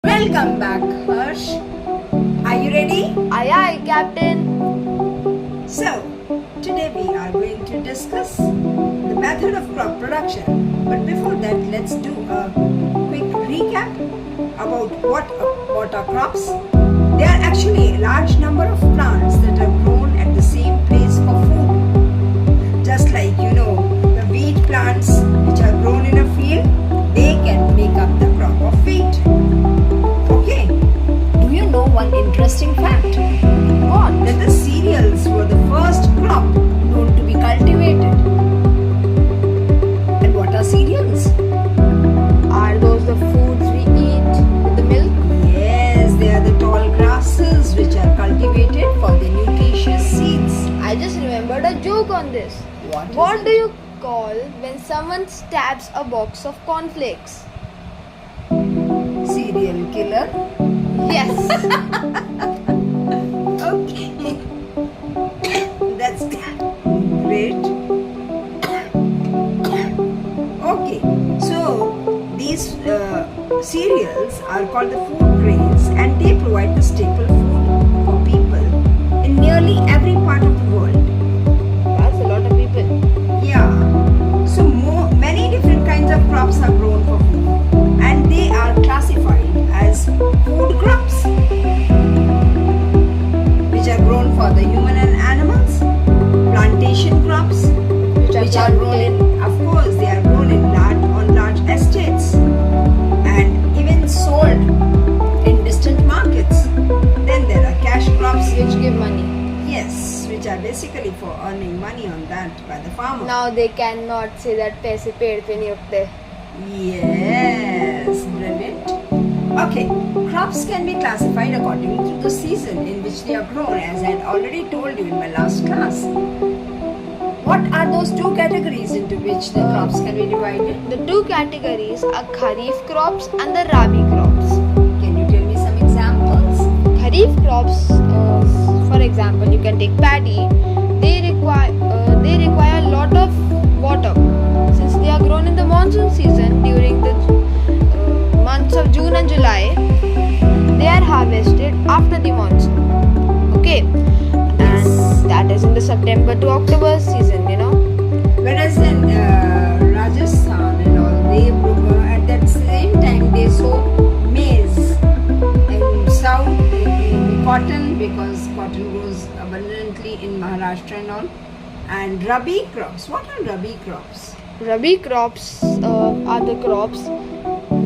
Welcome back, Harsh. Are you ready? Aye, aye, Captain. So, today we are going to discuss the method of crop production. But before that, let's do a quick recap about what are crops. They are actually a large number of plants that are grown at the same place for food. Just like the wheat plants which are grown in a field, they can make up the crop of wheat. Okay, do you know one interesting fact? What? That the cereals were the first crop known to be cultivated. And what are cereals? Are those the foods we eat with the milk? Yes, they are the tall grasses which are cultivated for their nutritious seeds. I just remembered a joke on this. What is Do you call when someone stabs a box of cornflakes? Cereal killer. Yes. Okay. That's great. Okay, so these cereals are called the food grains and they provide the staple food for people in nearly every part of the world. That's a lot of people. Yeah, so many different kinds of crops are grown for food and they are classified as food crops, which are grown for the human and animals, plantation crops, which are grown in, of course, they are grown in large estates and even sold in distant markets. Then there are cash crops, Which give money. yes, which are basically for earning money on that by the farmer. Now they cannot say that पैसे पेड़ पे नहीं उगते. Yes, brilliant. Okay, crops can be classified according to the season in which they are grown, as I had already told you in my last class. What are those two categories into which the crops can be divided? The two categories are Kharif crops and the Rabi crops. Can you tell me some examples? Kharif crops, for example, you can take paddy. They require a lot of water since they are grown in the monsoon season during the months of June and July. They are harvested after the monsoon. Okay, and that is in the September to October season. Whereas in Rajasthan and all, they at that same time they sow maize and south cotton, because cotton grows abundantly in Maharashtra and all. And Rabi crops. What are Rabi crops? Rabi crops are the crops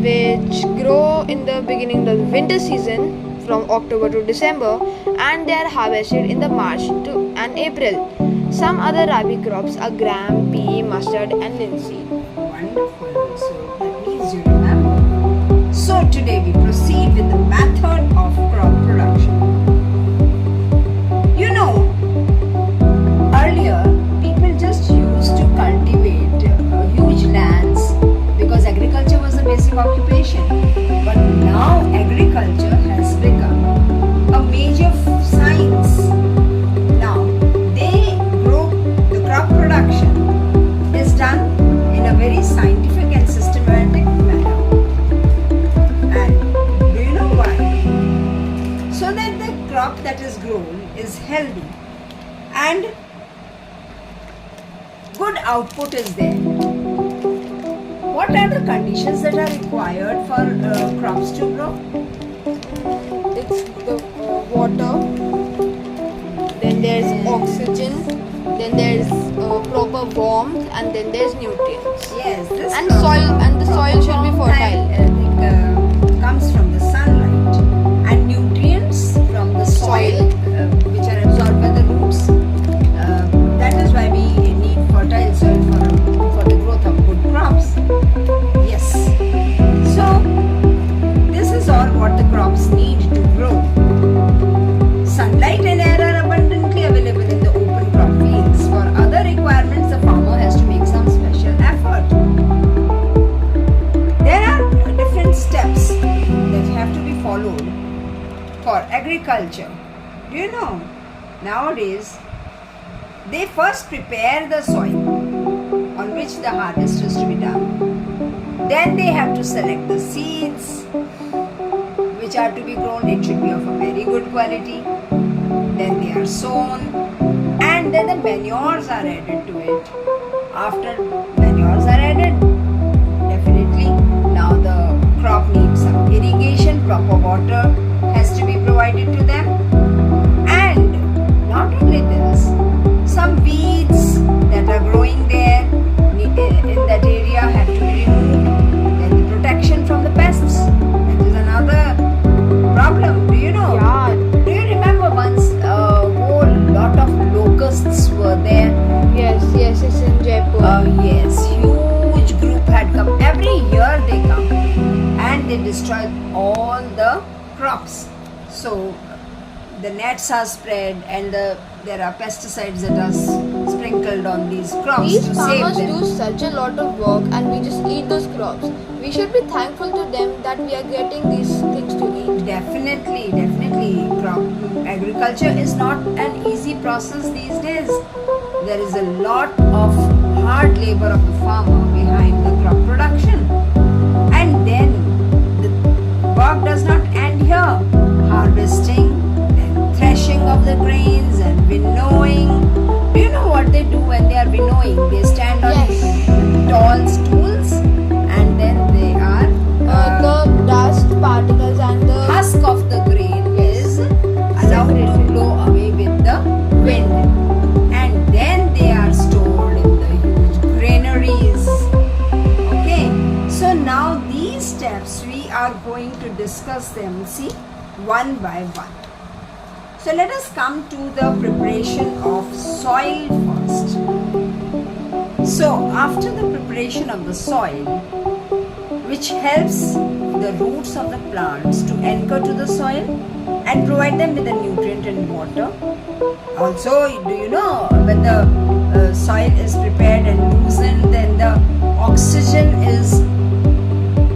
which grow in the beginning of the winter season from October to December, and they are harvested in the March to and April. Some other Rabi crops are gram, pea, mustard and linseed. Wonderful. So that means you remember. So today we proceed with the method of crop production. Earlier people just used to cultivate huge lands because agriculture was the basic occupation. But now agriculture has become a major science. Now the crop production is done in a very scientific and systematic manner. And do you know why? So that the crop that is grown is healthy and good output is there. What are the conditions that are required for crops to grow? It's the water, then there's oxygen, then there's proper warmth, and then there's nutrients. Yes, this And the soil should be fertile. Comes from the sunlight, and nutrients from the soil, which are absorbed by the roots. That is why we need fertile soil for the growth of good crops. Yes. So this is all what the crops need to grow. Sunlight and air are abundantly available in the open crop fields. For other requirements, the farmer has to make some special effort. There are different steps that have to be followed for agriculture. Do you know? Nowadays, they first prepare the soil on which the harvest is to be done. Then they have to select the seeds. which are to be grown, it should be of a very good quality. Then they are sown, and then the manures are added to it. After manures are added, definitely now the crop needs some irrigation, proper water has to be provided to them. And not only this, some weeds that are growing there in that area have to be removed. Then the protection from the pests, that is another problem. Do you know? Yeah. Do you remember once a whole lot of locusts were there? Yes, it's in Jaipur. Yes, huge group had come. Every year they come and they destroy all the crops. So the nets are spread and there are pesticides that are sprinkled on these crops These to save farmers them. do such a lot of work and we just eat those crops. We should be thankful to them that we are getting these things to eat. Definitely. Crop agriculture is not an easy process these days. There is a lot of hard labor of the farmer behind the crop production. And then the work does not end here. Harvesting, then threshing of the grains and winnowing. Do you know what they do when they are winnowing? They stand on Yes. tall stools and then they are The dust particles and the husk of the grain is allowed to blow away with the wind, and then they are stored in the huge granaries. Okay, so now these steps we are going to discuss them, see, one by one. So let us come to the preparation of soil first. So after the preparation of the soil, which helps the roots of the plants to anchor to the soil and provide them with the nutrient and water. Also, do you know, when the soil is prepared and loosened, then the oxygen is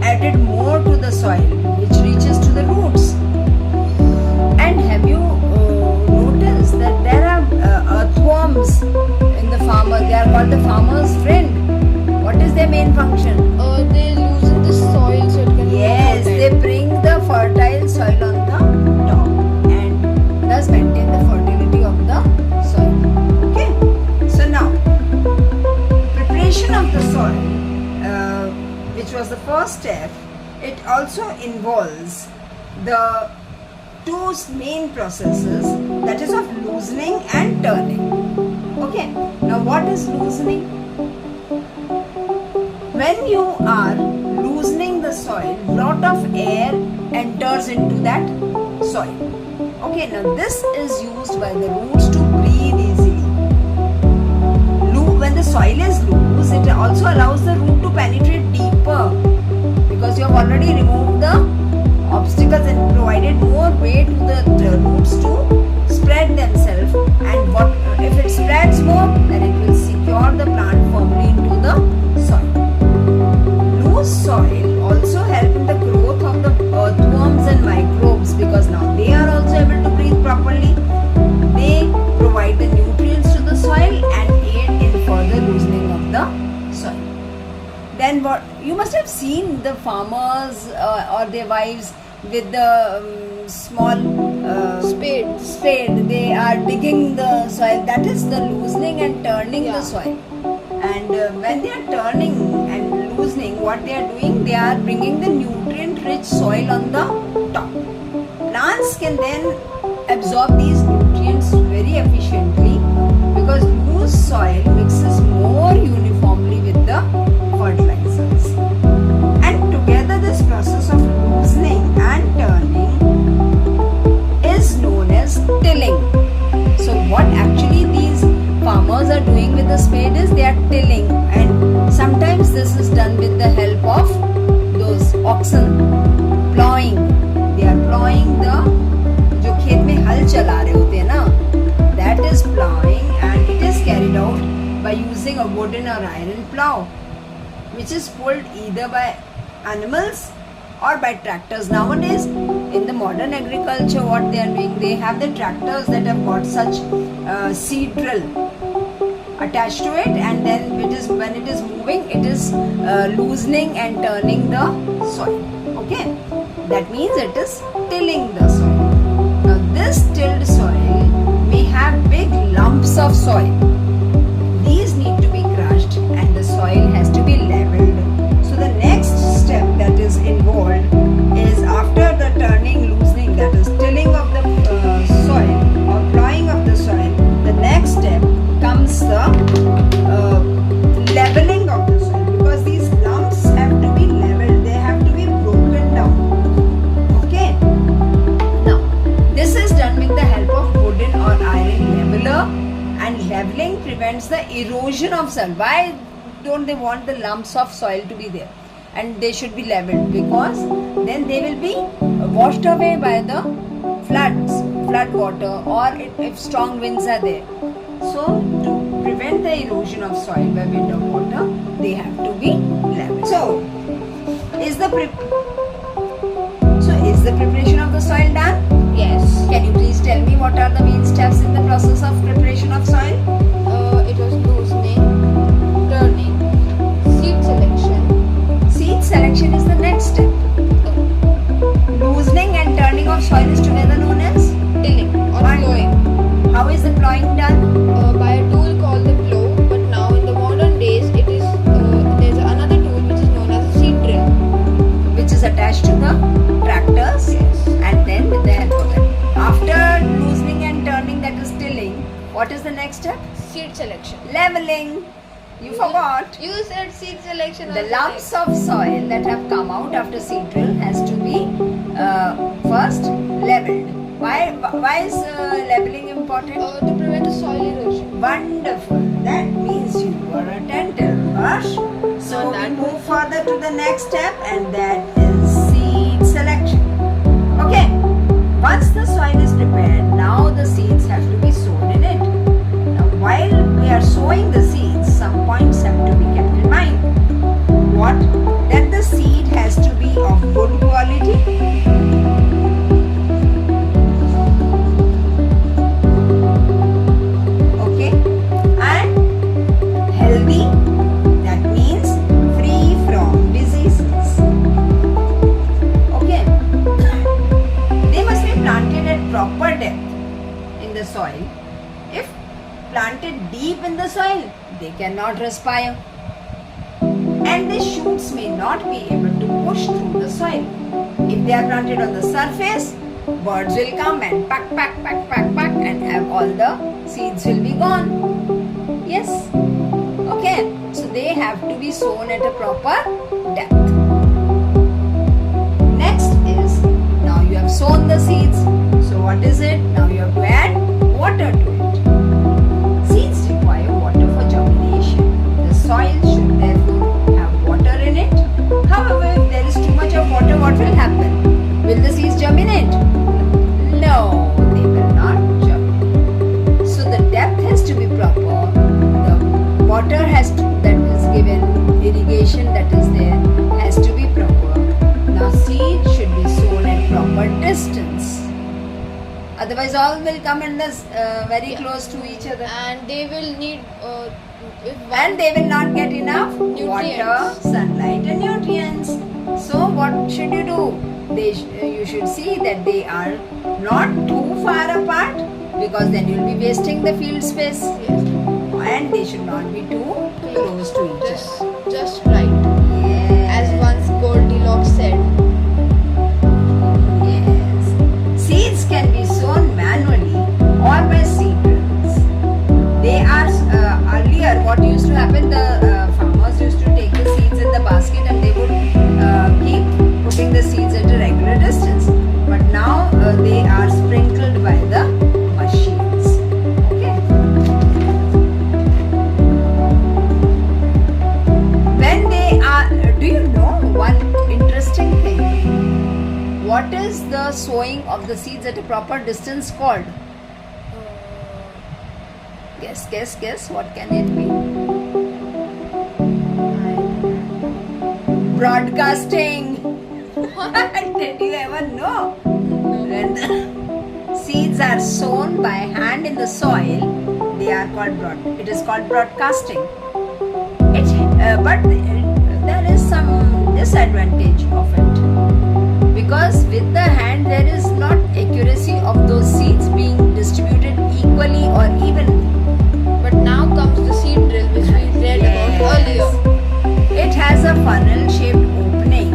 added more to the soil, which reaches to the roots. And have you noticed that there are earthworms in the farmer? They are called the farmer's friend. What is their main function? they loosen the soil so it can Yes, be they bring the fertile soil on the top and thus maintain the fertility of the soil. Okay, so now preparation of the soil, which was the first step, it also involves the two main processes, that is of loosening and turning. Okay, now what is loosening? When you are loosening the soil, lot of air enters into that soil. Okay, now this is used by the roots to breathe easily. When the soil is loose, it also allows the root to penetrate deeper because you have already removed the obstacles and provided more way to the roots to spread themselves. And what if it spreads more, then it will secure the plant firmly into the soil. Loose soil also help in the growth of the earthworms and microbes because now they are also able to breathe properly. They provide the nutrients to the soil and aid in further loosening of the soil. Then what you must have seen the farmers or their wives with the small spade. They are digging the soil. That is the loosening and turning the soil. And when they are turning and loosening, what they are doing, they are bringing the nutrient-rich soil on the top. Plants can then absorb these nutrients very efficiently because loose soil mixes more uniformly with the fertilizers. And together this process of loosening and turning is known as tilling. So what actually these farmers are doing with the spade is they are tilling, and sometimes this is done with the help of those oxen plowing. They are plowing the जो खेत में हल चला रहे होते हैं ना, that is plowing, and it is carried out by using a wooden or iron plow, which is pulled either by animals or by tractors. Nowadays, in the modern agriculture, what they are doing, they have the tractors that have got such seed drill attached to it, and then when it is moving, it is loosening and turning the soil. Okay. That means it is tilling the soil. Now this tilled soil may have big lumps of soil. These need to be crushed and the soil has to be leveled. So the next step that is involved is after the turning, loosening, that is tilling of the soil or plowing of the soil, the next step comes the leveling of the soil, because these lumps have to be leveled, they have to be broken down. Okay. Now this is done with the help of wooden or iron leveler, and leveling prevents the erosion of soil. Why don't they want the lumps of soil to be there and they should be leveled? Because then they will be washed away by the flood water, or if strong winds are there. So to prevent the erosion of soil by wind or water, they have to be leveled. So is the preparation of the soil done? Yes. Can you please tell me what are the main steps in the process of preparation of soil? It was loosening, turning, seed selection. Seed selection is the next step. Loosening and turning of soil is together known as Tilling or Fine. plowing. How is the plowing done? By a tool called the plow, but now in the modern days it is there's another tool which is known as a seed drill. Which is attached to the tractors, Yes. and then with the help of it. After loosening and turning, that is tilling, what is the next step? Seed selection. Leveling. You forgot. You said seed selection. The also, lumps of soil that have come out after seed drill has to be first leveled. Why is leveling important? to prevent the soil erosion. Wonderful. That means you are attentive, Harsh. So Not we that move further to the next step, and that is seed selection. Okay. Once the soil is prepared, now the seeds have to be sown in it. Now while we are sowing the seeds, some points have to be kept in mind. What? That the seed has to be of good quality. Okay. And healthy. That means free from diseases. Okay. They must be planted at proper depth in the soil. If planted deep in the soil, they cannot respire. And the shoots may not be able to push through the soil. If they are planted on the surface, birds will come and pack and have all the seeds will be gone. Yes. Okay. So they have to be sown at a proper depth. Next is, now you have sown the seeds. So what is it? Now you have to add water to it. Seeds require water for germination. The soil should therefore have water in it. However, if there is too much of water, what will happen? Will the seeds germinate? No, they will not germinate. So the depth has to be proper. The water has to, that is given, irrigation that is there has to be proper. Now seed should be sown at proper distance. Otherwise, all will come in this very close to each other, And they will need and they will not get enough water, Nutrients. sunlight, and nutrients. So, what should you do? You should see that they are not too far apart, because then you will be wasting the field space, and they should not be too close to each other. just right. As Yes. once Goldilocks said. Yes. Seeds can be sown manually or by seed drills. They are earlier what used to happen, the farmers used to take the seeds in the basket and they would keep putting the seeds at a regular distance. But now they are sprinkled by the machines. Okay. When they are, do you know one interesting thing? What is the sowing of the seeds at a proper distance called? Guess. What can it be? Broadcasting. Did you ever know? When the seeds are sown by hand in the soil, they are called it is called broadcasting. But there is some disadvantage of it, because with the hand there is not accuracy of those seeds being distributed equally or evenly. But now comes the seed drill, which we read about earlier. It has a funnel shaped opening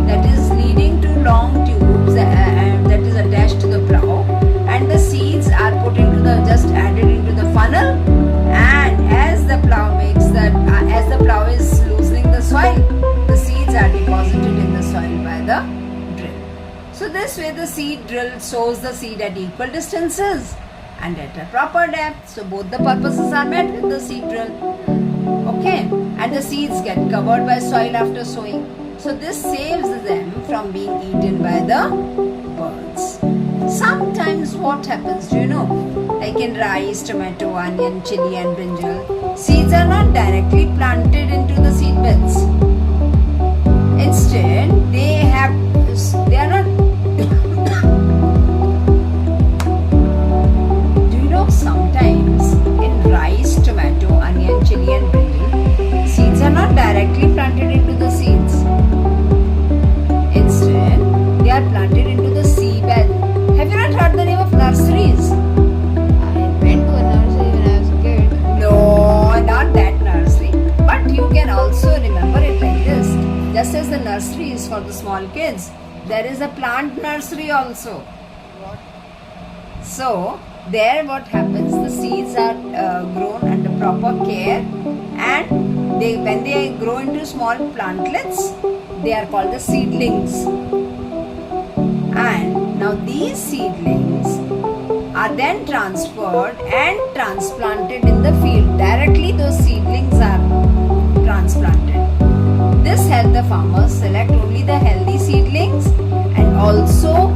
that is leading to long tubes that is attached to the plow, and the seeds are put into the just added into the funnel, and as the plow is loosening the soil, the seeds are deposited in the soil by the drill. So this way the seed drill sows the seed at equal distances and at a proper depth. So both the purposes are met with the seed drill. Okay, and the seeds get covered by soil after sowing. So this saves them from being eaten by the birds. Sometimes what happens, do you know? Like in rice, tomato, onion, chili and brinjal, seeds are not directly planted into the seed beds. Instead, they are not do you know sometimes in rice, tomato, onion, chili and brinjal, seeds are not directly planted into the seeds. Instead, they are planted into the seedbed. Have you not heard the name of nurseries? I went to a nursery when I was a kid. No, not that nursery. But you can also remember it like this. Just as the nursery is for the small kids, there is a plant nursery also. What? So, there what happens, the seeds are grown under proper care, and when they grow into small plantlets, they are called the seedlings. And now these seedlings are then transferred and transplanted in the field. Directly those seedlings are transplanted. This helps the farmers select only the healthy seedlings and also